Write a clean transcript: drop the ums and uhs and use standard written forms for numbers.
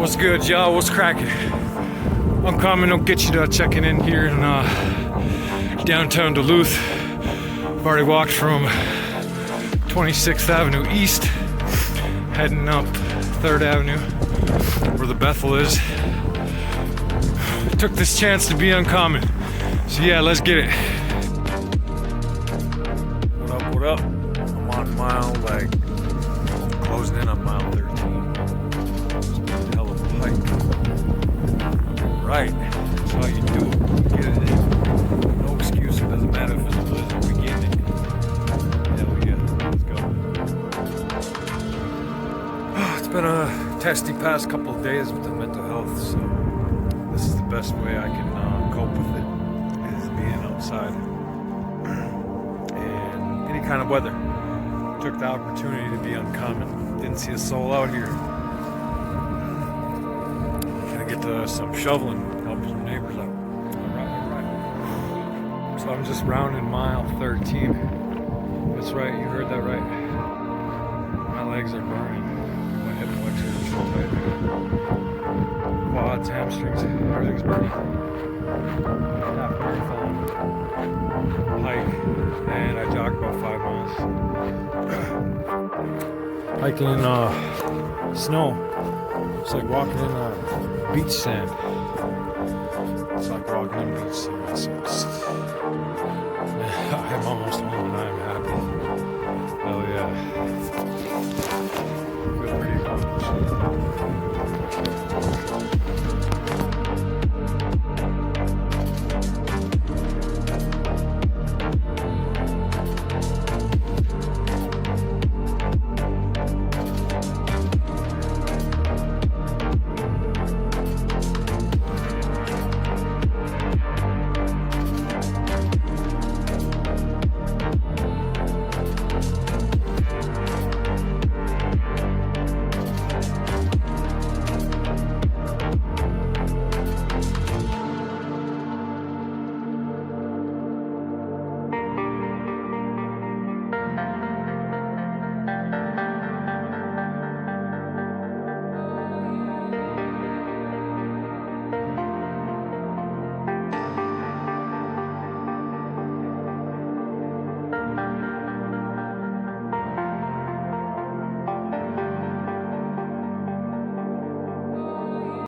What's good, y'all? What's cracking? I'm coming to get you to checking in here in downtown Duluth. I've already walked from 26th Avenue East, heading up 3rd Avenue, where the Bethel is. Took this chance to be uncommon. So yeah, let's get it. What up, what up? I'm on mile, closing in on mile 13. Hell of a hike. Right, that's how you do it. Get it in. No excuse, it doesn't matter if it's a blizzard, we get it. Hell yeah, let's go. It's been a testy past couple of days with the mental health, so this is the best way I can cope with it, is being outside. And any kind of weather. Took the opportunity to be uncommon. Didn't see a soul out here. Gonna get to some shoveling, help some neighbors out. Alright. So I'm just rounding mile 13. That's right, you heard that right. My legs are burning. My hip flexors are so tight. Quads, hamstrings, everything's burning. Half marathon hike, and I jogged about 5 miles. Hiking in snow. It's like walking in beach sand. It's like walking in beach sand. So I'm almost home and I'm happy. Hell yeah. Feel pretty accomplished.